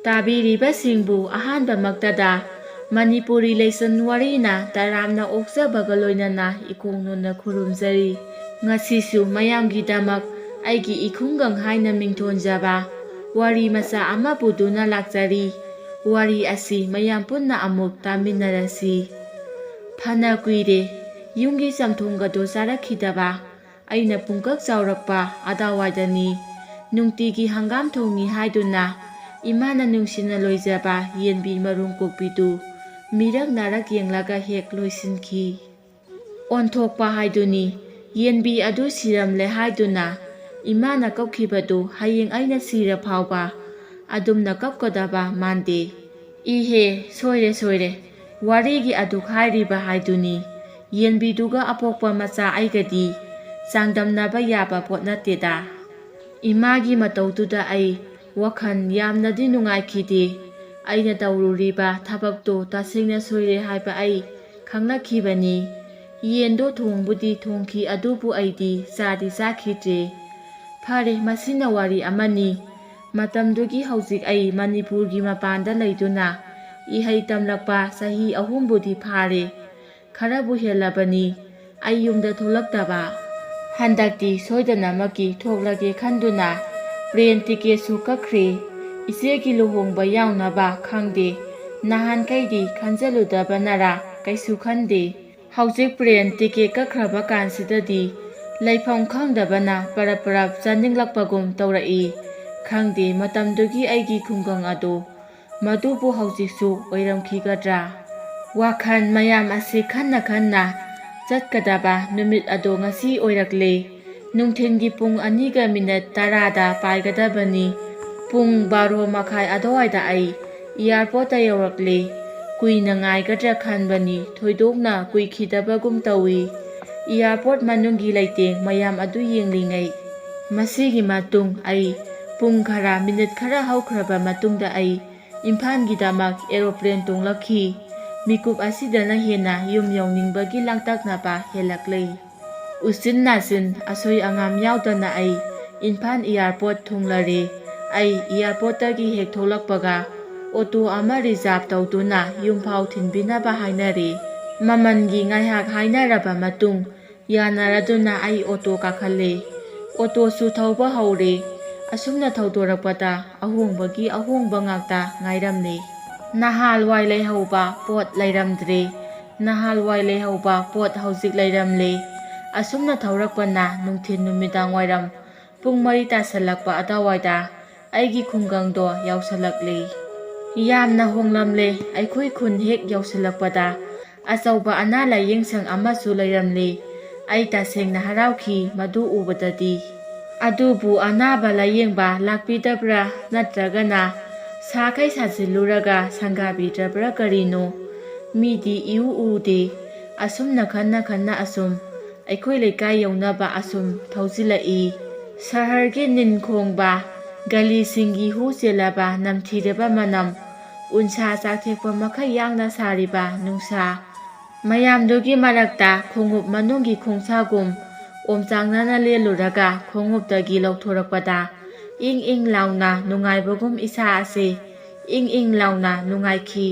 ꯇꯥꯕꯤꯔꯤꯕꯁꯤꯡꯕꯨ ꯑꯍꯥꯟꯕꯃꯛꯇꯗ ꯃꯅꯤꯄꯨꯔꯤ ꯂꯩꯆꯜ ꯋꯥꯔꯤꯅ ꯇꯔꯥꯝꯅ ꯑꯣꯛꯆꯕꯒ ꯂꯣꯏꯅꯅ ꯏꯀꯣꯡꯅꯣꯟꯅ ꯈꯨꯔꯨꯝꯖꯔꯤ꯫ ꯉꯁꯤꯁꯨ ꯃꯌꯥꯝꯒꯤꯗꯃꯛ ꯑꯩꯒꯤ ꯏꯈꯨꯡꯒꯪ ꯍꯥꯏꯅ ꯃꯤꯡꯊꯣꯟꯖꯕ ꯋꯥꯔꯤ ꯃꯆꯥ ꯑꯃ ꯄꯨꯗꯨꯅ ꯂꯥꯛꯆꯔꯤ꯫ ꯋꯥꯔꯤ ꯑꯁꯤ ꯃꯌꯥꯝ ꯄꯨꯟꯅ ꯑꯃꯨꯛ ꯇꯥꯃꯤꯟꯅꯔꯁꯤ꯫ ꯐꯅ ꯀꯨꯏꯔꯦ ꯌꯨꯝꯒꯤ ꯆꯝꯊꯣꯡꯒꯗꯣ ꯆꯥꯔꯛꯈꯤꯗꯕ ꯑꯩꯅ ꯄꯨꯡꯀꯛ ꯆꯥꯎꯔꯛꯄ ꯑꯗꯥꯋꯥꯏꯗꯅꯤ ꯅꯨꯡꯇꯤꯒꯤ ꯍꯪꯒꯥꯝ ꯊꯣꯡꯉꯤ ꯍꯥꯏꯗꯨꯅ ꯏꯃꯥꯅ ꯅꯨꯡꯁꯤꯅ ꯂꯣꯏꯖꯕ ꯌꯦꯟꯕꯤ ꯃꯔꯨꯝ ꯀꯣꯛꯄꯤꯗꯨ ꯃꯤꯔꯛ ꯅꯥꯔꯛ ꯌꯦꯡꯂꯒ ꯍꯦꯛ ꯂꯣꯏꯁꯤꯟꯈꯤ꯫ ꯑꯣꯟꯊꯣꯛꯄ ꯍꯥꯏꯗꯨꯅꯤ ꯌꯦꯟꯕꯤ ꯑꯗꯨ ꯁꯤꯔꯝꯂꯦ ꯍꯥꯏꯗꯨꯅ ꯏꯃꯥꯅ ꯀꯞꯈꯤꯕꯗꯨ ꯍꯌꯦꯡ ꯑꯩꯅ ꯁꯤꯔ ꯐꯥꯎꯕ ꯑꯗꯨꯝꯅ ꯀꯞꯀꯗꯕ ꯃꯥꯟꯗꯦ꯫ ꯏꯍꯦ ꯁꯣꯏꯔꯦ ꯋꯥꯔꯤꯒꯤ ꯑꯗꯨꯛ ꯍꯥꯏꯔꯤꯕ ꯍꯥꯏꯗꯨꯅꯤ ꯌꯦꯟꯕꯤꯗꯨꯒ ꯑꯄꯣꯛꯄ ꯃꯆꯥ ꯑꯩꯒꯗꯤ ꯆꯥꯡꯗꯝꯅꯕ ꯌꯥꯕ ꯄꯣꯠ ꯅꯠꯇꯦꯗ꯫ ꯏꯃꯥꯒꯤ ꯃꯇꯧꯗꯨꯗ ꯑꯩ ꯋꯥꯈꯜ ꯌꯥꯝꯅꯗꯤ ꯅꯨꯡꯉꯥꯏꯈꯤꯗꯦ꯫ ꯑꯩꯅ ꯇꯧꯔꯨꯔꯤꯕ ꯊꯕꯛꯇꯣ ꯇꯁꯦꯡꯅ ꯁꯣꯏꯔꯦ ꯍꯥꯏꯕ ꯑꯩ ꯈꯪꯂꯛꯈꯤꯕꯅꯤ꯫ ꯌꯦꯟꯗꯣ ꯊꯣꯡꯕꯨꯗꯤ ꯊꯣꯡꯈꯤ ꯑꯗꯨꯕꯨ ꯑꯩꯗꯤ ꯆꯥꯗꯤ ꯆꯥꯈꯤꯗ꯭ꯔꯦ꯫ ꯐꯔꯦ ꯃꯁꯤꯅ ꯋꯥꯔꯤ ꯑꯃꯅꯤ꯫ ꯃꯇꯝꯗꯨꯒꯤ ꯍꯧꯖꯤꯛ ꯑꯩ ꯃꯅꯤꯄꯨꯔꯒꯤ ꯃꯄꯥꯟꯗ ꯂꯩꯗꯨꯅ ꯏꯍꯩ ꯇꯝꯂꯛꯄ ꯆꯍꯤ 3ꯕꯨꯗꯤ ꯐꯥꯔꯦ꯫ ꯈꯔꯕꯨ ꯍꯦꯜꯂꯕꯅꯤ ꯑꯩ ꯌꯨꯝꯗ ꯊꯣꯛꯂꯛꯇꯕ꯫ ꯍꯟꯗꯛꯇꯤ ꯁꯣꯏꯗꯅꯃꯛꯀꯤ ꯊꯣꯛꯂꯒꯦ ꯈꯟꯗꯨꯅ ꯄ꯭ꯂꯦꯟ ꯇꯤꯀꯦꯠꯁꯨ ꯀꯛꯈ꯭ꯔꯦ꯫ ꯏꯆꯦꯒꯤ ꯂꯨꯍꯣꯡꯕ ꯌꯥꯎꯅꯕ ꯈꯪꯗꯦ ꯅꯍꯥꯟꯈꯩꯗꯤ ꯈꯟꯖꯜꯂꯨꯗꯕꯅꯔꯥ ꯀꯩꯁꯨ ꯈꯟꯗꯦ꯫ ꯍꯧꯖꯤꯛ ꯄ꯭ꯂꯦꯟ ꯇꯤꯀꯦꯠ ꯀꯛꯈ꯭ꯔꯕ ꯀꯥꯟꯁꯤꯗꯗꯤ ꯂꯩꯐꯝ ꯈꯪꯗꯕꯅ ꯄꯔꯞ ꯆꯥꯅꯤꯡꯂꯛꯄꯒꯨꯝ ꯇꯧꯔꯛꯏ꯫ ꯈꯪꯗꯦ ꯃꯇꯝꯗꯨꯒꯤ ꯑꯩꯒꯤ ꯈꯨꯡꯒꯪ ꯑꯗꯣ ꯃꯗꯨꯕꯨ ꯍꯧꯖꯤꯛꯁꯨ ꯑꯣꯏꯔꯝꯈꯤꯒꯗ꯭ꯔꯥ? ꯋꯥꯈꯜ ꯃꯌꯥꯝ ꯑꯁꯤ ꯈꯟꯅ ꯆꯠꯀꯗꯕ ꯅꯨꯃꯤꯠ ꯑꯗꯣ ꯉꯁꯤ ꯑꯣꯏꯔꯛꯂꯦ꯫ ꯅꯨꯡꯊꯤꯜꯒꯤ ꯄꯨꯡ 2:10ꯗ ꯄꯥꯏꯒꯗꯕꯅꯤ꯫ ꯄꯨꯡ 12:30 ꯑꯗꯨꯋꯥꯏꯗ ꯑꯩ ꯏꯌꯥꯔꯄꯣꯔꯠꯇ ꯌꯧꯔꯛꯂꯦ꯫ ꯀꯨꯏꯅ ꯉꯥꯏꯒꯗ꯭ꯔꯥ ꯈꯟꯕꯅꯤ ꯊꯣꯏꯗꯣꯛꯅ ꯀꯨꯏꯈꯤꯗꯕꯒꯨꯝ ꯇꯧꯏ꯫ ꯏꯌꯥꯔꯄꯣꯔꯠ ꯃꯅꯨꯡꯒꯤ ꯂꯩꯇꯦꯡ ꯃꯌꯥꯝ ꯑꯗꯨ ꯌꯦꯡꯂꯤꯉꯩ ꯃꯁꯤꯒꯤ ꯃꯇꯨꯡ ꯑꯩ ꯄꯨꯡ ꯈꯔ ꯃꯤꯅꯤꯠ ꯈꯔ ꯍꯧꯈ꯭ꯔꯕ ꯃꯇꯨꯡꯗ ꯑꯩ ꯏꯝꯐꯥꯜꯒꯤꯗꯃꯛ ꯑꯦꯔꯣꯄ꯭ꯂꯦꯟ ꯇꯣꯡꯂꯛꯈꯤ꯫ ꯃꯤꯀꯨꯞ ꯑꯁꯤꯗꯅ ꯍꯦꯟꯅ ꯌꯨꯝ ꯌꯧꯅꯤꯡꯕꯒꯤ ꯂꯥꯡꯇꯛꯅꯕ ꯍꯦꯜꯂꯛꯂꯦ꯫ ꯎꯆꯤꯟ ꯅꯥꯆꯤꯟ ꯑꯁꯣꯏ ꯑꯉꯥꯝ ꯌꯥꯎꯗꯅ ꯑꯩ ꯏꯝꯐꯥꯜ ꯏꯌꯥꯔꯄꯣꯔꯠ ꯊꯨꯡꯂꯔꯦ꯫ ꯑꯩ ꯏꯌꯥꯔꯄꯣꯔꯠꯇꯒꯤ ꯍꯦꯛ ꯊꯣꯛꯂꯛꯄꯒ ꯑꯣꯇꯣ ꯑꯃ ꯔꯤꯖꯥꯔꯚ ꯇꯧꯗꯨꯅ ꯌꯨꯝꯐꯥꯎ ꯊꯤꯟꯕꯤꯅꯕ ꯍꯥꯏꯅꯔꯦ꯫ ꯃꯃꯜꯒꯤ ꯉꯥꯏꯍꯥꯛ ꯍꯥꯏꯅꯔꯕ ꯃꯇꯨꯡ ꯌꯥꯅꯔꯗꯨꯅ ꯑꯩ ꯑꯣꯇꯣ ꯀꯥꯈꯠꯂꯦ꯫ ꯑꯣꯇꯣꯁꯨ ꯊꯧꯕ ꯍꯧꯔꯦ꯫ ꯑꯁꯨꯝꯅ ꯊꯧꯗꯣꯔꯛꯄꯗ ꯑꯍꯣꯡꯕꯒꯤ ꯑꯍꯣꯡꯕ ꯉꯥꯛꯇ ꯉꯥꯏꯔꯝꯂꯦ꯫ ꯅꯍꯥꯜꯋꯥꯏ ꯂꯩꯍꯧꯕ ꯄꯣꯠ ꯂꯩꯔꯝꯗ꯭ꯔꯦ꯫ ꯅꯍꯥꯜꯋꯥꯏ ꯂꯩꯍꯧꯕ ꯄꯣꯠ ꯍꯧꯖꯤꯛ ꯂꯩꯔꯝꯂꯦ꯫ ꯑꯁꯨꯝꯅ ꯊꯧꯔꯛꯄꯅ ꯅꯨꯡꯊꯤꯜ ꯅꯨꯃꯤꯗꯥꯡꯋꯥꯏꯔꯝ ꯄꯨꯡ 4 ꯇꯥꯁꯜꯂꯛꯄ ꯑꯗꯨꯋꯥꯏꯗ ꯑꯩꯒꯤ ꯈꯨꯡꯒꯪꯗꯣ ꯌꯧꯁꯜꯂꯛꯂꯦ꯫ ꯌꯥꯝꯅ ꯍꯣꯡꯂꯝꯂꯦ꯫ ꯑꯩꯈꯣꯏ ꯈꯨꯟ ꯍꯦꯛ ꯌꯧꯁꯜꯂꯛꯄꯗ ꯑꯆꯧꯕ ꯑꯅꯥ ꯂꯥꯏꯌꯦꯡꯁꯪ ꯑꯃꯁꯨ ꯂꯩꯔꯝꯂꯦ꯫ ꯑꯩ ꯇꯁꯦꯡꯅ ꯍꯔꯥꯎꯈꯤ ꯃꯗꯨ ꯎꯕꯗꯗꯤ꯫ ꯑꯗꯨꯕꯨ ꯑꯅꯥꯕ ꯂꯥꯏꯌꯦꯡꯕ ꯂꯥꯛꯄꯤꯗꯕ꯭ꯔꯥ ꯅꯠꯇ꯭ꯔꯒꯅ ꯁꯥꯈꯩ ꯁꯥꯖꯤꯜꯂꯨꯔꯒ ꯁꯪꯒꯥꯕꯤꯗ꯭ꯔꯕ꯭ꯔꯥ ꯀꯔꯤꯅꯣ? ꯃꯤꯗꯤ ꯏꯎ ꯎꯗꯦ꯫ ꯑꯁꯨꯝꯅ ꯈꯟꯅ ꯑꯁꯨꯝ ꯑꯩꯈꯣꯏ ꯂꯩꯀꯥꯏ ꯌꯧꯅꯕ ꯑꯁꯨꯝ ꯊꯧꯖꯤꯜꯂꯛꯏ꯫ ꯁꯍꯔꯒꯤ ꯅꯤꯟ ꯈꯣꯡꯕ ꯒꯂꯤꯁꯤꯡꯒꯤ ꯍꯨ ꯆꯦꯜꯂꯕ ꯅꯝꯊꯤꯔꯕ ꯃꯅꯝ ꯎꯟꯁꯥ ꯆꯥꯛꯊꯦꯛꯄ ꯃꯈꯩ ꯌꯥꯡꯅ ꯁꯥꯔꯤꯕ ꯅꯨꯡꯁꯥ ꯃꯌꯥꯝꯗꯨꯒꯤ ꯃꯔꯛꯇ ꯈꯣꯡꯎꯞ ꯃꯅꯨꯡꯒꯤ ꯈꯣꯡꯁꯥꯒꯨꯝ ꯑꯣꯝꯆꯥꯛꯅꯅ ꯂꯦꯜꯂꯨꯔꯒ ꯈꯣꯡꯎꯞꯇꯒꯤ ꯂꯧꯊꯣꯔꯛꯄꯗ ꯏꯪ ꯏꯪ ꯂꯥꯎꯅ ꯅꯨꯡꯉꯥꯏꯕꯒꯨꯝ ꯏꯁꯥ ꯑꯁꯦ ꯏꯪ ꯏꯪ launa ꯅꯨꯡꯉꯥꯏꯈꯤ꯫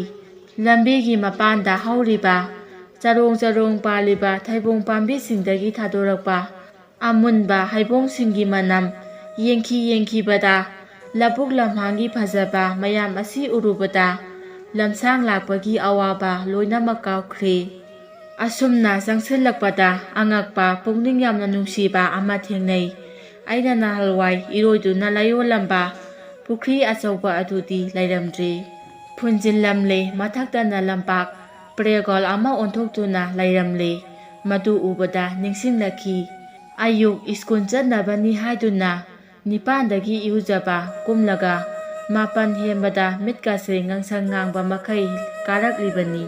ꯂꯝꯕꯤꯒꯤ ꯃꯄꯥꯟꯗ ꯍꯧꯔꯤꯕ ꯆꯔꯣꯡ ꯄꯥꯜꯂꯤꯕ ꯊꯩꯕꯣꯡ ꯄꯥꯝꯕꯤꯁꯤꯡꯗꯒꯤ ꯊꯥꯗꯣꯔꯛꯄ ꯑꯃꯨꯟꯕ ꯍꯩꯕꯣꯡꯁꯤꯡꯒꯤ ꯃꯅꯝ ꯌꯦꯡꯈꯤꯕꯗ ꯂꯕꯨꯛ ꯂꯝꯍꯥꯡꯒꯤ ꯐꯖꯕ ꯃꯌꯥꯝ ꯑꯁꯤ ꯎꯔꯨꯕꯗ ꯂꯝꯁꯥꯡ ꯂꯥꯛꯄꯒꯤ ꯑꯋꯥꯕ ꯂꯣꯏꯅꯃꯛ ꯀꯥꯎꯈ꯭ꯔꯦ꯫ ꯑꯁꯨꯝꯅ ꯆꯪꯁꯤꯜꯂꯛꯄꯗ ꯑꯉꯛꯄ ꯄꯨꯛꯅꯤꯡ ꯌꯥꯝꯅ ꯅꯨꯡꯁꯤꯕ ꯑꯃ ꯊꯦꯡꯅꯩ꯫ ꯑꯩꯅ ꯅꯍꯥꯜꯋꯥꯏ ꯏꯔꯣꯏꯗꯨꯅ ꯂꯥꯌꯣꯜꯂꯝꯕ ꯄꯨꯈ꯭ꯔꯤ ꯑꯆꯧꯕ ꯑꯗꯨꯗꯤ ꯂꯩꯔꯝꯗ꯭ꯔꯦ꯫ ꯐꯨꯟꯖꯤꯜꯂꯝꯂꯦ꯫ ꯃꯊꯛꯇꯅ ꯂꯝꯄꯥꯛ ꯄ꯭ꯂꯦꯒ꯭ꯔꯥꯎꯟ ꯑꯃ ꯑꯣꯟꯊꯣꯛꯇꯨꯅ ꯂꯩꯔꯝꯂꯦ꯫ ꯃꯗꯨ ꯎꯕꯗ ꯅꯤꯡꯁꯤꯡꯂꯛꯈꯤ ꯑꯌꯨꯛ ꯁ꯭ꯀꯨꯜ ꯆꯠꯅꯕꯅꯤ ꯍꯥꯏꯗꯨꯅ 9ꯗꯒꯤ ꯏꯔꯨꯖꯕ ꯀꯨꯝꯂꯒ 7 ꯍꯦꯟꯕꯗ ꯃꯤꯠꯀꯁꯦ ꯉꯥꯡꯁꯪ ꯉꯥꯡꯕ ꯃꯈꯩ ꯀꯥꯔꯛꯂꯤꯕꯅꯤ꯫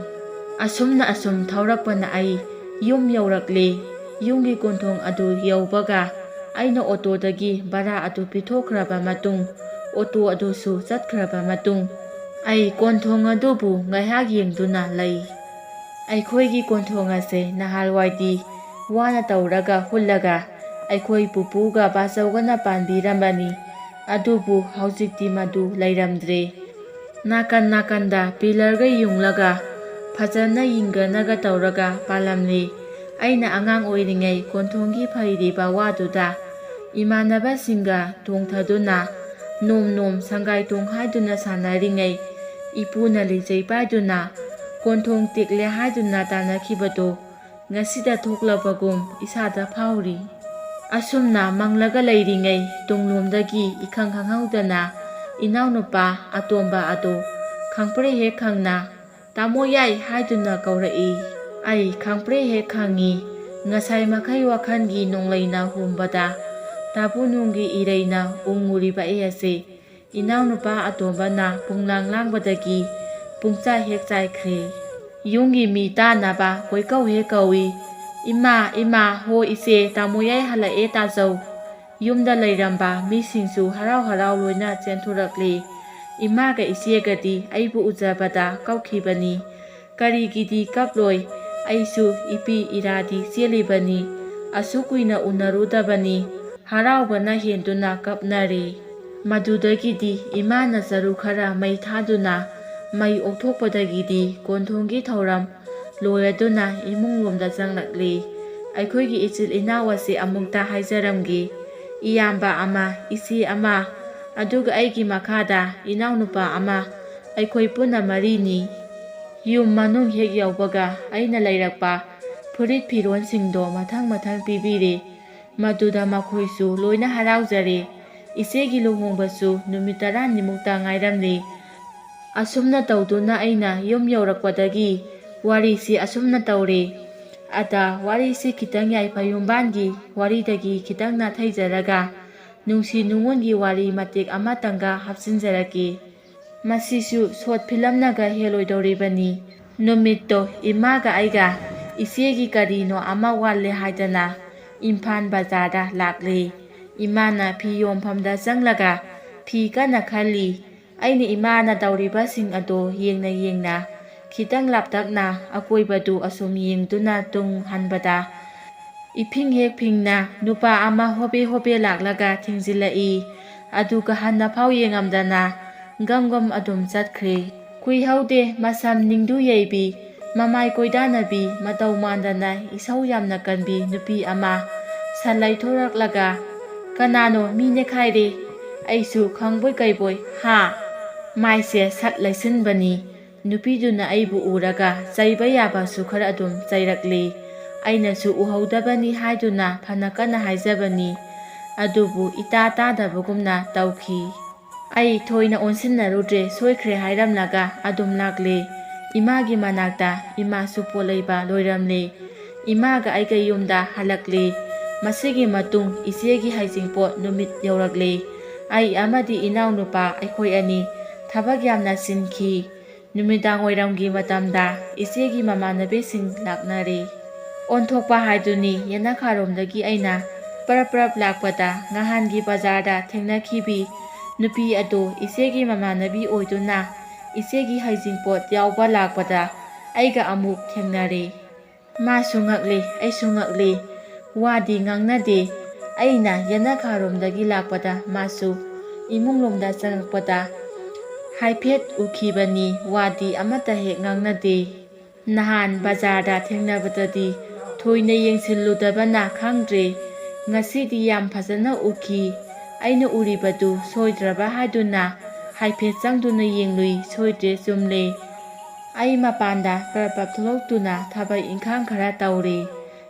ꯑꯁꯨꯝ ꯊꯧꯔꯛꯄꯅ ꯑꯩ ꯌꯨꯝ ꯌꯧꯔꯛꯂꯦ꯫ ꯌꯨꯝꯒꯤ ꯀꯣꯟꯊꯣꯡ ꯑꯗꯨ ꯌꯧꯕꯒ ꯑꯩꯅ ꯑꯣꯇꯣꯗꯒꯤ ꯚꯔꯥ ꯑꯗꯨ ꯄꯤꯊꯣꯛꯈ꯭ꯔꯕ ꯃꯇꯨꯡ ꯑꯣꯇꯣ ꯑꯗꯨꯁꯨ ꯆꯠꯈ꯭ꯔꯕ ꯃꯇꯨꯡ ꯑꯩ ꯀꯣꯟꯊꯣꯡ ꯑꯗꯨꯕꯨ ꯉꯥꯏꯍꯥꯛ ꯌꯦꯡꯗꯨꯅ ꯂꯩ꯫ ꯑꯩꯈꯣꯏꯒꯤ ꯀꯣꯟꯊꯣꯡ ꯑꯁꯦ ꯅꯍꯥꯜꯋꯥꯏꯗꯤ ꯋꯥꯅ ꯇꯧꯔꯒ ꯍꯨꯜꯂꯒ ꯑꯩꯈꯣꯏ ꯄꯨꯄꯨꯒ ꯕꯥꯆꯧꯒꯅ ꯄꯥꯟꯕꯤꯔꯝꯕꯅꯤ꯫ ꯑꯗꯨꯕꯨ ꯍꯧꯖꯤꯛꯇꯤ ꯃꯗꯨ ꯂꯩꯔꯝꯗ꯭ꯔꯦ꯫ Nakan nakanda pilarga yunglaga fajana yinganaga tawraga palamli. Aina angang oiringay konthonggi phairiba waduda imanaba tongthaduna nom nom sangai tong haiduna sanaringay ipuna lijay paiduna konthong tikle haiduna tanakhibado ngasida thoklabagum isada phauri. Asumna manglaga leiringay tunglomdagi ikhanghaudana inaunupa atomba ado khangpre he khangna tamo yai haiduna kaurai. Ai khangpre he khangi ngasai makai wakhangi nonglaina humbada tapunungi ireina unguriba ase inaunupa atombana punglang langbadagi pungcha hek chaikhre. Yungi mi tanaba koikau he kawi ima ho ise tamoyai halae tajau. Yumda leiramba misingsu harau harau loina chenturakle. Imaga isegadi aibu ujabada kaukhibani karigidi kaploi aisu ipi iradi selibani asukuina unarudabani haraubana henduna kapnare. Madudagidi imana zaru khara mai thaduna mai okthokpadagidi konthonggi thauram loyaduna imunglomda changlakle. Aikhoigi ichil inawase amukta haijaramgi iyamba ama isi ama aduga aigi makhada inaunupa ama aikhoi puna marini. Yum manung hek yaubaga aina leirakpa furit fironsingdo mathang mathang pibire. Maduda makhoisu loina haraujare. Isegi luhongbasu numit 10nimukta ngairamle. Asumna tawduna aina yum yaurakpadagi warisi asumna tawre. Ada warisi kitang yaipayumbangi waridagi kitang nathaiજરાga nungsi nungongi wari matek amatanga hapsinjarake. Masisu short film naga heloidoribani. Numitto imaga aiga isegi karino ama walle haidana Imphal bazarda lakle. Imana phi yomfamda changlaga phi kana khali. Aina imana tawribasing ado yengna khitang laptakna akoibadu asum yengduna tung hanbada iphing hek phingna nupa ama hobe laklaga thingzilai. Aduga hanna phau yengamdana gamgam adum chatkre. Kuihaude masam ningdu yaibi mamai koidanabi matau mandana isau yamna kanbi nupi ama salai thoraklaga kanano mine khaire aisu khangboi kaiboi ha maise sat laisinbani. Nupiduna aibu uraga chaiba yabasu khara adum chairakle. Ainasu uhaudabani haiduna phanakana haijabani adubu ita tadabagumna tawkhi. Ai thoina onsinnarudre soikhre hairamlaga adum lakle. Imagi manakta imasu poleiba loiramle. Imaga aiga yumda halakle. Masigi matung isegi haijingpot numit yaurakle. Ai amadi inaunupa aikhoi ani thabak yamna sinki. Numidang oiramgi matamda isegi mamanabesing laknare. Onthokpa haiduni yanakharomdagi aina parap lakpada ngahangi bazarda thengnakhibi nupi ado isegi mamanabi oiduna isegi haijingpot yauba lakpada aiga amuk thengnare. Masu ngakle aisu ngakle wadi ngangnade. Aina yanakharomdagi lakpada masu imunglomda changakpada haiphet ukhibani wadi amata hek ngangnade. Nahan bazarda thengnabadadi thoina yengsinludabana khangdre. Ngasidi yam phajana ukhi. Aina uribadu soidraba haiduna haiphet changduna yenglui soidre chumle. Ai mapanda parapap tholoktuna thabai inkhang khara tawre.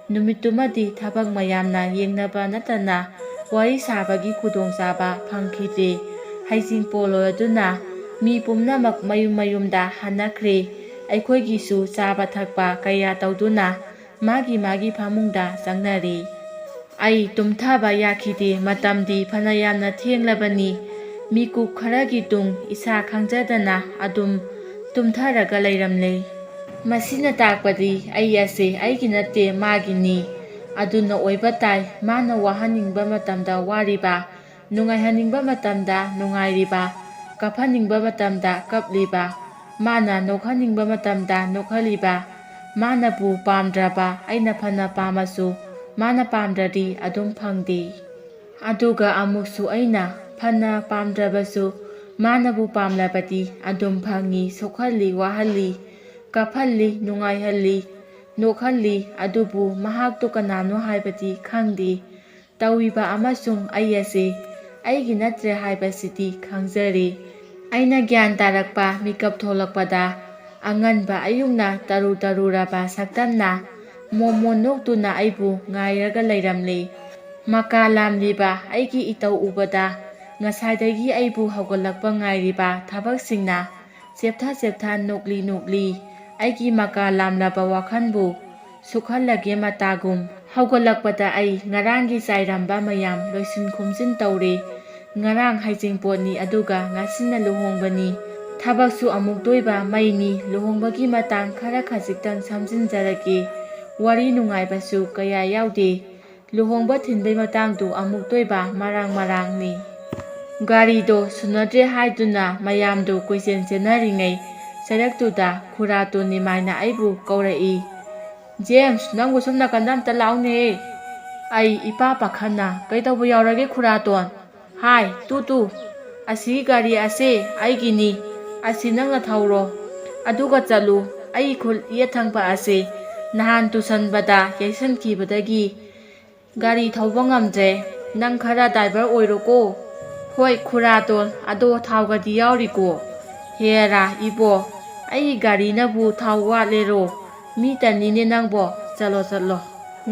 Numitumadi thabak mayamna yengnaba natana wari sabagi khudongchaba phangkhidre. Haijingpo loyaduna mi pumnamak mayumda hanakhre. Aikhoigisu chaba thakpa kaya tawduna magi phamungda changnare. Ai tumthaba yakhide matamdi phanayamna thenglabani. Mikup kharagi tung isa khangjadana adum tumtharaga leiramle. Masina takpadi ai ase aigi natte magini. Aduna oiba tai mana wahaningba matamda wariba nungaihaningba matamda nungairiba kaphaningba matamda kapliba mana nokhaningba matamda nokhaliba. Mana bu pamdraba aina phana pamasu mana pamdradi adum phangde. Aduga amuksu aina phana pamdrabasu ꯃꯥꯅꯕꯨ ꯄꯥꯝꯂꯕꯗꯤ ꯑꯗꯨꯝ ꯐꯪꯏ, ꯁꯣꯛꯍꯜꯂꯤ, ꯋꯥꯍꯜꯂꯤ, ꯀꯞꯍꯜꯂꯤ, ꯅꯨꯡꯉꯥꯏꯍꯜꯂꯤ, ꯅꯣꯛꯍꯜꯂꯤ, ꯑꯗꯨꯕꯨ ꯃꯍꯥꯛꯇꯨ ꯀꯅꯥꯅꯣ ꯍꯥꯏꯕꯗꯤ ꯈꯪꯗꯦ꯫ ꯇꯧꯏꯕ ꯑꯃꯁꯨꯡ ꯑꯩ ꯑꯁꯤ ꯑꯩꯒꯤ ꯅꯠꯇ꯭ꯔꯦ ꯍꯥꯏꯕꯁꯤꯗꯤ ꯈꯪꯖꯔꯤ꯫ ꯑꯩꯅ ꯒ꯭ꯌꯥꯟ ꯇꯥꯔꯛꯄ ꯃꯤꯀꯞ ꯊꯣꯛꯂꯛꯄꯗ ꯑꯉꯟꯕ ꯑꯌꯨꯛꯅ ꯇꯔꯨ ꯇꯔꯨꯔꯕ ꯁꯛꯇꯝꯅ ꯃꯣꯃꯣꯟ ꯅꯣꯛꯇꯨꯅ ꯑꯩꯕꯨ ꯉꯥꯏꯔꯒ ꯂꯩꯔꯝꯂꯤ꯫ ꯃꯀꯥ ꯂꯥꯝꯂꯤꯕ ꯑꯩꯒꯤ ꯏꯇꯧ ꯎꯕꯗ ꯉꯁꯥꯏꯗꯒꯤ ꯑꯩꯕꯨ ꯍꯧꯒꯠꯂꯛꯄ ꯉꯥꯏꯔꯤꯕ ꯊꯕꯛꯁꯤꯡꯅ ꯆꯦꯞꯊ ꯆꯦꯞꯊ ꯅꯣꯛꯂꯤ ꯅꯣꯛꯂꯤ ꯑꯩꯒꯤ ꯃꯀꯥ ꯂꯥꯝꯂꯕ ꯋꯥꯈꯜꯕꯨ ꯁꯨꯛꯍꯜꯂꯒꯦ ꯃꯇꯥꯒꯨꯝ꯫ ꯍꯧꯒꯠꯂꯛꯄꯗ ꯑꯩ ꯉꯔꯥꯡꯒꯤ ꯆꯥꯏꯔꯝꯕ ꯃꯌꯥꯝ ꯂꯣꯏꯁꯤꯟ ꯈꯣꯝꯖꯤꯟ ꯇꯧꯔꯦ꯫ ꯉꯔꯥꯡ ꯍꯩꯖꯤꯡꯄꯣꯠꯅꯤ, ꯑꯗꯨꯒ ꯉꯁꯤꯅ ꯂꯨꯍꯣꯡꯕꯅꯤ꯫ ꯊꯕꯛꯁꯨ ꯑꯃꯨꯛ ꯇꯣꯏꯕ ꯃꯩꯅꯤ꯫ ꯂꯨꯍꯣꯡꯕꯒꯤ ꯃꯇꯥꯡ ꯈꯔ ꯈꯖꯤꯛꯇꯪ ꯁꯝꯖꯤꯟꯖꯔꯒꯦ꯫ ꯋꯥꯔꯤ ꯅꯨꯡꯉꯥꯏꯕꯁꯨ ꯀꯌꯥ ꯌꯥꯎꯗꯦ꯫ ꯂꯨꯍꯣꯡꯕ ꯊꯤꯟꯕꯩ ꯃꯇꯥꯡꯗꯨ ꯑꯃꯨꯛ ꯇꯣꯏꯕ ꯃꯔꯥꯡ ꯃꯔꯥꯡꯅꯤ꯫ ꯒꯥꯔꯤꯗꯣ ꯁꯨꯅꯗ꯭ꯔꯦ ꯍꯥꯏꯗꯨꯅ ꯃꯌꯥꯝꯗꯨ ꯀꯣꯏꯆꯦꯟ ꯆꯦꯟꯅꯔꯤꯉꯩ ꯆꯩꯔꯛꯇꯨꯗ ꯈꯨꯔꯥꯇꯣꯟ ꯅꯤꯃꯥꯏꯅ ꯑꯩꯕꯨ ꯀꯧꯔꯛꯏ꯫ "ꯖꯦꯝꯁ, ꯅꯪꯕꯨ ꯁꯣꯝ ꯅꯥꯀꯟꯗ ꯑꯝꯇ ꯂꯥꯛꯎꯅꯦꯍꯦ!" ꯑꯩ ꯏꯄꯥ ꯄꯥꯈꯠꯅ "ꯀꯩꯗꯧꯕ ꯌꯥꯎꯔꯒꯦ ꯈꯨꯔꯥꯇꯣꯟ?" "ꯍꯥꯏ, ꯇꯨ, ꯑꯁꯤꯒꯤ ꯒꯥꯔꯤ ꯑꯁꯦ ꯑꯩꯒꯤꯅꯤ꯫ ꯑꯁꯤ ꯅꯪꯅ ꯊꯧꯔꯣ, ꯑꯗꯨꯒ ꯆꯠꯂꯨ꯫ ꯑꯩ ꯈꯨꯠ ꯌꯦꯠ ꯊꯪꯕ ꯑꯁꯦ ꯅꯍꯥꯟ ꯇꯨꯁꯟꯕꯗ ꯌꯩꯁꯟꯈꯤꯕꯗꯒꯤ ꯒꯥꯔꯤ ꯊꯧꯕ ꯉꯝꯗ꯭ꯔꯦ꯫ ꯅꯪ ꯈꯔ ꯗ꯭ꯔꯥꯏꯚꯔ ꯑꯣꯏꯔꯣꯀꯣ." "ꯍꯣꯏ ꯈꯨꯔꯥꯇꯣꯟ, ꯑꯗꯣ ꯊꯥꯎꯒꯗꯤ ꯌꯥꯎꯔꯤꯀꯣ?" "ꯍꯦꯔꯥ ꯏꯕꯣ, ꯑꯩꯒꯤ ꯒꯥꯔꯤꯅꯕꯨ ꯊꯥꯎ ꯋꯥꯠꯂꯦꯔꯣ? ꯃꯤ ꯇꯟꯅꯤꯅꯦ ꯅꯪꯕꯣ꯫ ꯆꯠꯂꯣ ꯆꯠꯂꯣ."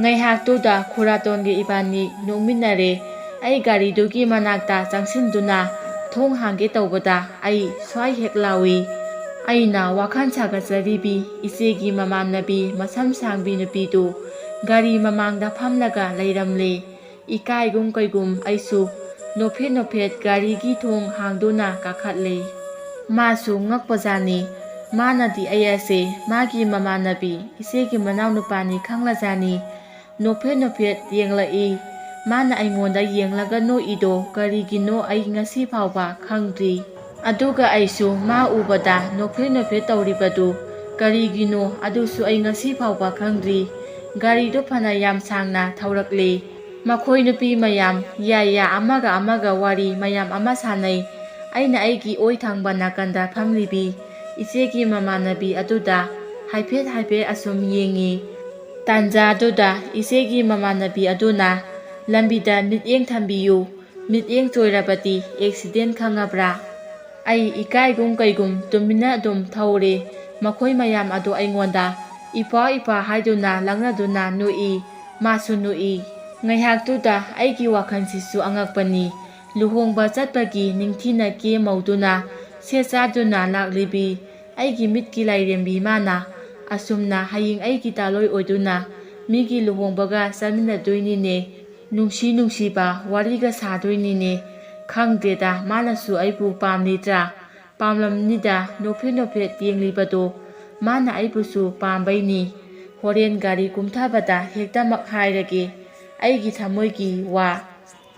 ꯉꯥꯏꯍꯥꯛꯇꯨꯗ ꯈꯨꯔꯥꯇꯣꯟꯒ ꯏꯕꯥꯅꯤ ꯅꯣꯛꯃꯤꯟꯅꯔꯦ꯫ ꯑꯩ ꯒꯥꯔꯤꯗꯨꯒꯤ ꯃꯅꯥꯛꯇ ꯆꯪꯁꯤꯟꯗꯨꯅ ꯊꯣꯡ ꯍꯥꯡꯒꯦ ꯇꯧꯕꯗ ꯑꯩ ꯁ꯭ꯋꯥꯏ ꯍꯦꯛ ꯂꯥꯎꯏ꯫ ꯑꯩꯅ ꯋꯥꯈꯜ ꯁꯥꯒꯠꯆꯔꯤꯕꯤ ꯏꯆꯦꯒꯤ ꯃꯃꯥꯟꯅꯕꯤ ꯃꯁꯝ ꯁꯥꯡꯕꯤ ꯅꯨꯄꯤꯗꯨ ꯒꯥꯔꯤ ꯃꯃꯥꯡꯗ ꯐꯝꯂꯒ ꯂꯩꯔꯝꯂꯦ꯫ ꯏꯀꯥꯏꯒꯨꯝ ꯀꯩꯒꯨꯝ ꯑꯩꯁꯨ ꯅꯣꯐꯦꯠ ꯅꯣꯐꯦꯠ ꯒꯥꯔꯤꯒꯤ ꯊꯣꯡ ꯍꯥꯡꯗꯨꯅ ꯀꯥꯈꯠꯂꯦ꯫ ꯃꯥꯁꯨ ꯉꯛꯄꯖꯥꯠꯅꯤ꯫ ꯃꯥꯅꯗꯤ ꯑꯩ ꯑꯁꯦ ꯃꯥꯒꯤ ꯃꯃꯥꯟꯅꯕꯤ ꯏꯆꯦꯒꯤ ꯃꯅꯥꯎꯅꯨꯄꯥꯅꯤ ꯈꯪꯂꯖꯥꯠꯅꯤ꯫ ꯅꯣꯐꯦꯠ ꯅꯣꯐꯦꯠ ꯌꯦꯡꯂꯛꯏ꯫ ꯃꯥꯅ ꯑꯩꯉꯣꯟꯗ ꯌꯦꯡꯂꯒ ꯅꯣꯛꯏꯗꯣ ꯀꯔꯤꯒꯤꯅꯣ ꯑꯩ ꯉꯁꯤ ꯐꯥꯎꯕ ꯈꯪꯗ꯭ꯔꯤ꯫ ꯑꯗꯨꯒ ꯑꯩꯁꯨ ꯃꯥ ꯎꯕꯗ ꯅꯣꯐꯦꯠ ꯅꯣꯐꯦꯠ ꯇꯧꯔꯤꯕꯗꯨ ꯀꯔꯤꯒꯤꯅꯣ ꯑꯗꯨꯁꯨ ꯑꯩ ꯉꯁꯤ ꯐꯥꯎꯕ ꯈꯪꯗ꯭ꯔꯤ꯫ ꯒꯥꯔꯤꯗꯨ ꯐꯅ ꯌꯥꯝ ꯁꯥꯡꯅ ꯊꯧꯔꯛꯂꯦ꯫ ꯃꯈꯣꯏ ꯅꯨꯄꯤ ꯃꯌꯥꯝ ꯌꯥꯌꯥ ꯑꯃꯒ ꯑꯃꯒ ꯋꯥꯔꯤ ꯃꯌꯥꯝ ꯑꯃ ꯁꯥꯟꯅꯩ꯫ ꯑꯩꯅ ꯑꯩꯒꯤ ꯑꯣꯏ ꯊꯪꯕ ꯅꯥꯀꯟꯗ ꯐꯝꯂꯤꯕꯤ ꯏꯆꯦꯒꯤ ꯃꯃꯥꯟꯅꯕꯤ ꯑꯗꯨꯗ ꯍꯥꯏꯐꯦꯠ ꯍꯥꯏꯐꯦꯠ ꯑꯁꯨꯝ ꯌꯦꯡꯉꯤ꯫ ꯇꯥꯟꯖꯥꯗꯨꯗ ꯏꯆꯦꯒꯤ ꯃꯃꯥꯟꯅꯕꯤ ꯑꯗꯨꯅ "ꯂꯝꯕꯤꯗ ꯃꯤꯠꯌꯦꯡ ꯊꯝꯕꯤꯌꯨ, ꯃꯤꯠꯌꯦꯡ ꯆꯣꯏꯔꯕꯗꯤ ꯑꯦꯛꯁꯤꯗꯦꯟ ꯈꯪꯉꯕ꯭ꯔꯥ?" ꯑꯩ ꯏꯀꯥꯏꯒꯨꯝ ꯀꯩꯒꯨꯝ ꯇꯨꯃꯤꯟꯅ ꯑꯗꯨꯝ ꯊꯧꯔꯦ꯫ ꯃꯈꯣꯏ ꯃꯌꯥꯝ ꯑꯗꯨ ꯑꯩꯉꯣꯟꯗ ꯏꯄ꯭ꯋꯥ ꯏꯄ꯭ꯋꯥ ꯍꯥꯏꯗꯨꯅ ꯂꯛꯅꯗꯨꯅ ꯅꯣꯛꯏ꯫ ꯃꯥꯁꯨ ꯅꯣꯛꯏ꯫ ꯉꯥꯏꯍꯥꯛꯇꯨꯗ ꯑꯩꯒꯤ ꯋꯥꯈꯜꯁꯤꯁꯨ ꯑꯉꯛꯄꯅꯤ꯫ ꯂꯨꯍꯣꯡꯕ ꯆꯠꯄꯒꯤ ꯅꯤꯡꯊꯤꯅ ꯀꯦ ꯃꯧꯗꯨꯅ ꯁꯦꯠ ꯆꯥꯗꯨꯅ ꯂꯥꯛꯂꯤꯕꯤ ꯑꯩꯒꯤ ꯃꯤꯠꯀꯤ ꯂꯥꯏꯔꯦꯝꯕꯤ ꯃꯥꯅ ꯑꯁꯨꯝꯅ ꯍꯌꯦꯡ ꯑꯩꯒꯤ ꯇꯥꯂꯣꯏ ꯑꯣꯏꯗꯨꯅ ꯃꯤꯒꯤ ꯂꯨꯍꯣꯡꯕꯒ ꯆꯠꯃꯤꯟꯅꯗꯣꯏꯅꯤꯅꯦ꯫ ꯅꯨꯡꯁꯤ ꯅꯨꯡꯁꯤꯕ ꯋꯥꯔꯤꯒ ꯁꯥꯗꯣꯏꯅꯤꯅꯦ꯫ ꯈꯪꯗꯦꯗ, ꯃꯥꯅꯁꯨ ꯑꯩꯕꯨ ꯄꯥꯝꯂꯤꯗ꯭ꯔꯥ? ꯄꯥꯝꯂꯝꯅꯤꯗ꯫ ꯅꯣꯐꯦꯠ ꯅꯣꯐꯦꯠ ꯌꯦꯡꯂꯤꯕꯗꯣ ꯃꯥꯅ ꯑꯩꯕꯨꯁꯨ ꯄꯥꯝꯕꯩꯅꯤ꯫ ꯍꯣꯔꯦꯟ ꯒꯥꯔꯤ ꯀꯨꯝꯊꯕꯗ ꯍꯦꯛꯇꯃꯛ ꯍꯥꯏꯔꯒꯦ ꯑꯩꯒꯤ ꯊꯃꯣꯏꯒꯤ ꯋꯥ꯫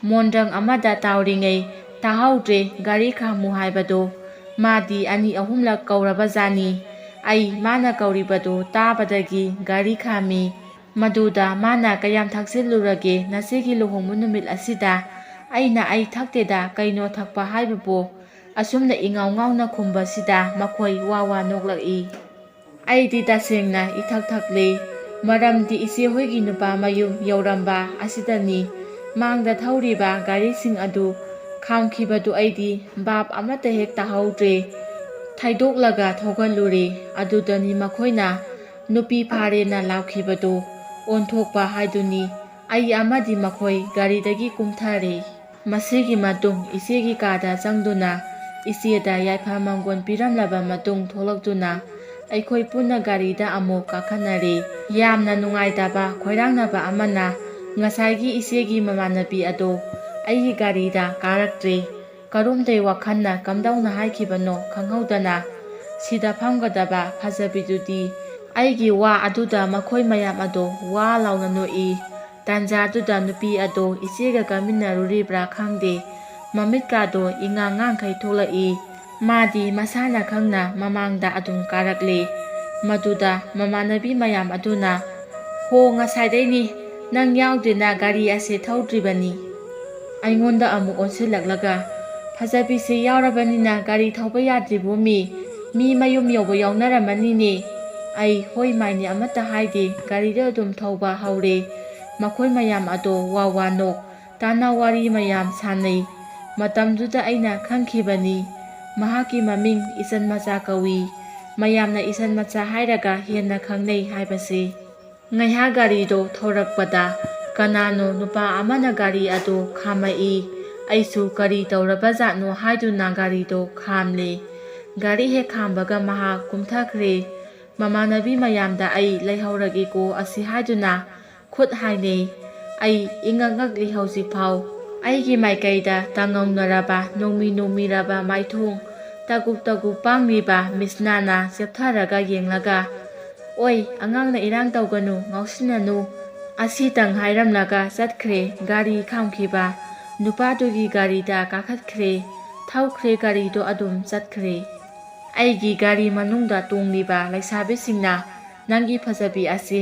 ꯃꯣꯟꯗ꯭ꯔꯪ ꯑꯃꯗ ꯇꯥꯎꯔꯤꯉꯩ ꯇꯥꯍꯧꯗ꯭ꯔꯦ ꯒꯥꯔꯤ ꯈꯥꯝꯃꯨ ꯍꯥꯏꯕꯗꯣ꯫ ꯃꯥꯗꯤ ꯑꯅꯤ ꯑꯍꯨꯝꯂꯛ ꯀꯧꯔꯕꯖꯥꯠꯅꯤ꯫ ꯑꯩ ꯃꯥꯅ ꯀꯧꯔꯤꯕꯗꯨ ꯇꯥꯕꯗꯒꯤ ꯒꯥꯔꯤ ꯈꯥꯝꯃꯤ꯫ ꯃꯗꯨꯗ ꯃꯥꯅ "ꯀꯌꯥꯝ ꯊꯛꯆꯤꯜꯂꯨꯔꯒꯦ ꯅꯆꯦꯒꯤ ꯂꯨꯍꯣꯡꯕ ꯅꯨꯃꯤꯠ ꯑꯁꯤꯗ?" ꯑꯩꯅ "ꯑꯩ ꯊꯛꯇꯦꯗ, ꯀꯩꯅꯣ ꯊꯛꯄ ꯍꯥꯏꯕꯕꯨ?" ꯑꯁꯨꯝꯅ ꯏꯉꯥꯎ ꯉꯥꯎꯅ ꯈꯨꯝꯕꯁꯤꯗ ꯃꯈꯣꯏ ꯋꯥ ꯋꯥ ꯅꯣꯛꯂꯛꯏ꯫ ꯑꯩꯗꯤ ꯇꯁꯦꯡꯅ ꯏꯊꯛ ꯊꯛꯂꯦ꯫ ꯃꯔꯝꯗꯤ ꯏꯆꯦꯍꯣꯏꯒꯤ ꯅꯨꯄꯥ ꯃꯌꯨꯝ ꯌꯧꯔꯝꯕ ꯑꯁꯤꯗꯅꯤ ꯃꯥꯡꯗ ꯊꯧꯔꯤꯕ ꯒꯥꯔꯤꯁꯤꯡ ꯑꯗꯨ ꯈꯥꯝꯈꯤꯕꯗꯨ ꯑꯩꯗꯤ ꯚꯥꯞ ꯑꯃꯠꯇ ꯍꯦꯛ ꯇꯥꯍꯧꯗ꯭ꯔꯦ꯫ ꯊꯩꯗꯣꯛꯂꯒ ꯊꯧꯒꯠꯂꯨꯔꯦ꯫ ꯑꯗꯨꯗꯅꯤ ꯃꯈꯣꯏꯅ "ꯅꯨꯄꯤ ꯐꯥꯔꯦꯅ" ꯂꯥꯎꯈꯤꯕꯗꯨ ꯑꯣꯟꯊꯣꯛꯄ ꯍꯥꯏꯗꯨꯅꯤ꯫ ꯑꯩ ꯑꯃꯗꯤ ꯃꯈꯣꯏ ꯒꯥꯔꯤꯗꯒꯤ ꯀꯨꯝꯊꯔꯦ꯫ ꯃꯁꯤꯒꯤ ꯃꯇꯨꯡ ꯏꯆꯦꯒꯤ ꯀꯥꯗ ꯆꯪꯗꯨꯅ ꯏꯆꯦꯗ ꯌꯥꯏꯐ ꯃꯪꯒꯣꯜ ꯄꯤꯔꯝꯂꯕ ꯃꯇꯨꯡ ꯊꯣꯛꯂꯛꯇꯨꯅ ꯑꯩꯈꯣꯏ ꯄꯨꯟꯅ ꯒꯥꯔꯤꯗ ꯑꯃꯨꯛ ꯀꯥꯈꯠꯅꯔꯦ꯫ ꯌꯥꯝꯅ ꯅꯨꯡꯉꯥꯏꯇꯕ ꯈꯣꯏꯔꯥꯡꯅꯕ ꯑꯃꯅ ꯉꯁꯥꯏꯒꯤ ꯏꯆꯦꯒꯤ ꯃꯃꯥꯟꯅꯕꯤ ꯑꯗꯣ ꯑꯩꯒꯤ ꯒꯥꯔꯤꯗ ꯀꯥꯔꯛꯇ꯭ꯔꯦ꯫ ꯀꯔꯣꯝꯗꯩ ꯋꯥꯈꯜꯅ ꯀꯝꯗꯧꯅ ꯍꯥꯏꯈꯤꯕꯅꯣ ꯈꯪꯍꯧꯗꯅ ꯁꯤꯗ ꯐꯝꯒꯗꯕ ꯐꯖꯕꯤꯗꯨꯗꯤ ꯑꯩꯒꯤ ꯋꯥ ꯑꯗꯨꯗ ꯃꯈꯣꯏ ꯃꯌꯥꯝ ꯑꯗꯣ ꯋꯥ ꯂꯥꯎꯅ ꯅꯣꯛꯏ꯫ ꯇꯥꯟꯖꯥꯗꯨꯗ ꯅꯨꯄꯤ ꯑꯗꯣ ꯏꯆꯦꯒ ꯀꯥꯃꯤꯟꯅꯔꯨꯔꯤꯕ꯭ꯔꯥ ꯈꯪꯗꯦ, ꯃꯃꯤꯠꯀꯥꯗꯣ ꯏꯉꯥꯡ ꯉꯥꯡꯈꯩ ꯊꯣꯛꯂꯛꯏ꯫ ꯃꯥꯗꯤ ꯃꯁꯥꯅ ꯈꯪꯅ ꯃꯃꯥꯡꯗ ꯑꯗꯨꯝ ꯀꯥꯔꯛꯂꯦ꯫ ꯃꯗꯨꯗ ꯃꯃꯥꯟꯅꯕꯤ ꯃꯌꯥꯝ ꯑꯗꯨꯅ "ꯍꯣ, ꯉꯁꯥꯏꯗꯩꯅꯤ ꯅꯪ ꯌꯥꯎꯗꯦꯅ ꯒꯥꯔꯤ ꯑꯁꯦ ꯊꯧꯗ꯭ꯔꯤꯕꯅꯤ." ꯑꯩꯉꯣꯟꯗ ꯑꯃꯨꯛ ꯑꯣꯟꯁꯤꯜꯂꯛꯂꯒ ꯐꯖꯕꯤꯁꯤ ꯌꯥꯎꯔꯕꯅꯤꯅ ꯒꯥꯔꯤ ꯊꯧꯕ ꯌꯥꯗ꯭ꯔꯤꯕꯣ ꯃꯤ ꯃꯌꯨꯝ ꯌꯧꯕ ꯌꯥꯎꯅꯔꯝꯃꯅꯤꯅꯦ꯫ ꯑꯩ ꯍꯣꯏ ꯃꯥꯏꯅꯤ ꯑꯃꯠꯇ ꯍꯥꯏꯗꯦ, ꯒꯥꯔꯤꯗꯣ ꯑꯗꯨꯝ ꯊꯧꯕ ꯍꯧꯔꯦ꯫ ꯃꯈꯣꯏ ꯃꯌꯥꯝ ꯑꯗꯣ ꯋꯥ ꯅꯣꯛ, ꯇꯥꯅ ꯋꯥꯔꯤ ꯃꯌꯥꯝ ꯁꯥꯟꯅꯩ꯫ ꯃꯇꯝꯗꯨꯗ ꯑꯩꯅ ꯈꯪꯈꯤꯕꯅꯤ, ꯃꯍꯥꯛꯀꯤ ꯃꯃꯤꯡ ꯏꯆꯟ ꯃꯆꯥ ꯀꯧꯏ, ꯃꯌꯥꯝꯅ ꯏꯆꯟ ꯃꯆꯥ ꯍꯥꯏꯔꯒ ꯍꯦꯟꯅ ꯈꯪꯅꯩ ꯍꯥꯏꯕꯁꯤ꯫ ꯉꯥꯏꯍꯥꯛ ꯒꯥꯔꯤꯗꯣ ꯊꯧꯔꯛꯄꯗ ꯀꯅꯥꯅꯣ ꯅꯨꯄꯥ ꯑꯃꯅ ꯒꯥꯔꯤ ꯑꯗꯨ ꯈꯥꯝꯃꯛꯏ꯫ ꯑꯩꯁꯨ ꯀꯔꯤ ꯇꯧꯔꯕꯖꯥꯠꯅꯣ ꯍꯥꯏꯗꯨꯅ ꯒꯥꯔꯤꯗꯣ ꯈꯥꯝꯂꯦ꯫ ꯒꯥꯔꯤ ꯍꯦꯛ ꯈꯥꯝꯕꯒ ꯃꯍꯥꯛ ꯀꯨꯝꯊꯈ꯭ꯔꯦ꯫ ꯃꯃꯥꯟꯅꯕꯤ ꯃꯌꯥꯝꯗ ꯑꯩ ꯂꯩꯍꯧꯔꯒꯦꯀꯣ ꯑꯁꯤ ꯍꯥꯏꯗꯨꯅ ꯈꯨꯠ ꯍꯥꯏꯅꯩ꯫ ꯑꯩ ꯏꯉꯛ ꯉꯛꯂꯤ ꯍꯧꯖꯤꯛꯐꯥꯎ꯫ ꯑꯩꯒꯤ ꯃꯥꯏꯀꯩꯗ ꯇꯥꯡꯉꯧꯅꯔꯕ ꯅꯣꯡꯃꯤ-ꯅꯣꯡꯃꯤꯔꯕ ꯃꯥꯏꯊꯣꯡ ꯇꯒꯨꯞ ꯄꯥꯡꯂꯤꯕ ꯃꯤꯁꯅꯥꯅ ꯆꯦꯞꯊꯔꯒ ꯌꯦꯡꯂꯒ, "ꯑꯣꯏ, ꯑꯉꯥꯡꯅ ꯏꯔꯥꯡ ꯇꯧꯒꯅꯨ, ꯉꯥꯎꯁꯤꯟꯅꯅꯨ" ꯑꯁꯤꯇꯪ ꯍꯥꯏꯔꯝꯂꯒ ꯆꯠꯈ꯭ꯔꯦ꯫ ꯒꯥꯔꯤ ꯈꯥꯝꯈꯤꯕ ꯅꯨꯄꯥꯗꯨꯒꯤ ꯒꯥꯔꯤꯗ ꯀꯥꯈꯠꯈ꯭ꯔꯦ, ꯊꯧꯈ꯭ꯔꯦ, ꯒꯥꯔꯤꯗꯣ ꯑꯗꯨꯝ ꯆꯠꯈ꯭ꯔꯦ꯫ ꯑꯩꯒꯤ ꯒꯥꯔꯤ ꯃꯅꯨꯡꯗ ꯇꯣꯡꯂꯤꯕ ꯂꯩꯁꯥꯕꯤꯁꯤꯡꯅ, "ꯅꯪꯒꯤ ꯐꯖꯕꯤ ꯑꯁꯤ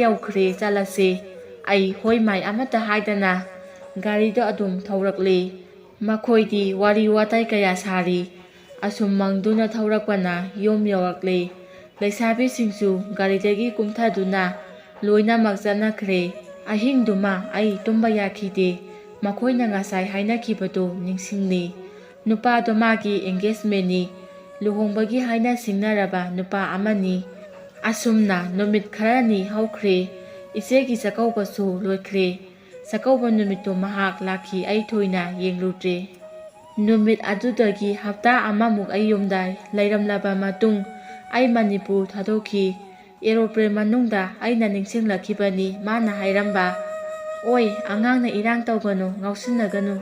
ꯌꯧꯈ꯭ꯔꯦ, ꯆꯠꯂꯁꯦ" ꯑꯩ ꯍꯣꯏ ꯃꯥꯏ ꯑꯃꯠꯇ ꯍꯥꯏꯗꯅ ꯒꯥꯔꯤꯗꯣ ꯑꯗꯨꯝ ꯊꯧꯔꯛꯂꯦ꯫ ꯃꯈꯣꯏꯗꯤ ꯋꯥꯔꯤ ꯋꯥꯇꯥꯏ ꯀꯌꯥ ꯁꯥꯔꯤ꯫ ꯑꯁꯨꯝ ꯃꯪꯗꯨꯅ ꯊꯧꯔꯛꯄꯅ ꯌꯨꯝ ꯌꯧꯔꯛꯂꯦ꯫ ꯂꯩꯁꯥꯕꯤꯁꯤꯡꯁꯨ ꯒꯥꯔꯤꯗꯒꯤ ꯀꯨꯝꯊꯗꯨꯅ ꯂꯣꯏꯅꯃꯛ ꯆꯠꯅꯈ꯭ꯔꯦ꯫ ꯑꯍꯤꯡꯗꯨꯃ ꯑꯩ ꯇꯨꯝꯕ ꯌꯥꯈꯤꯗꯦ꯫ ꯃꯈꯣꯏꯅ ꯉꯁꯥꯏ ꯍꯥꯏꯅꯈꯤꯕꯗꯨ ꯅꯤꯡꯁꯤꯡꯂꯤ꯫ ꯅꯨꯄꯥꯗꯣ ꯃꯥꯒꯤ ꯑꯦꯡꯒꯦꯖꯃꯦꯟꯠꯅꯤ, ꯂꯨꯍꯣꯡꯕꯒꯤ ꯍꯥꯏꯅ ꯁꯤꯡꯅꯔꯕ ꯅꯨꯄꯥ ꯑꯃꯅꯤ꯫ ꯑꯁꯨꯝꯅ ꯅꯨꯃꯤꯠ ꯈꯔꯅꯤ ꯍꯧꯈ꯭ꯔꯦ꯫ ꯏꯆꯦꯒꯤ ꯆꯥꯛꯀꯧꯕꯁꯨ ꯂꯣꯏꯈ꯭ꯔꯦ꯫ ꯆꯥꯛꯀꯧꯕ ꯅꯨꯃꯤꯠꯇꯨ ꯃꯍꯥꯛ ꯂꯥꯛꯈꯤ, ꯑꯩ ꯊꯣꯏꯅ ꯌꯦꯡꯂꯨꯗ꯭ꯔꯦ꯫ ꯅꯨꯃꯤꯠ ꯑꯗꯨꯗꯒꯤ ꯍꯞꯇꯥ ꯑꯃꯃꯨꯛ ꯑꯩ ꯌꯨꯝꯗ ꯂꯩꯔꯝꯂꯕ ꯃꯇꯨꯡ ꯑꯩ ꯃꯅꯤꯄꯨꯔ ꯊꯥꯗꯣꯛꯈꯤ꯫ ꯑꯦꯔꯣꯄ꯭ꯂꯦꯟ ꯃꯅꯨꯡꯗ ꯑꯩꯅ ꯅꯤꯡꯁꯤꯡꯂꯛꯈꯤꯕꯅꯤ ꯃꯥꯅ ꯍꯥꯏꯔꯝꯕ, "ꯑꯣꯏ, ꯑꯉꯥꯡꯅ ꯏꯔꯥꯡ ꯇꯧꯒꯅꯨ, ꯉꯥꯎꯁꯤꯟꯅꯒꯅꯨ"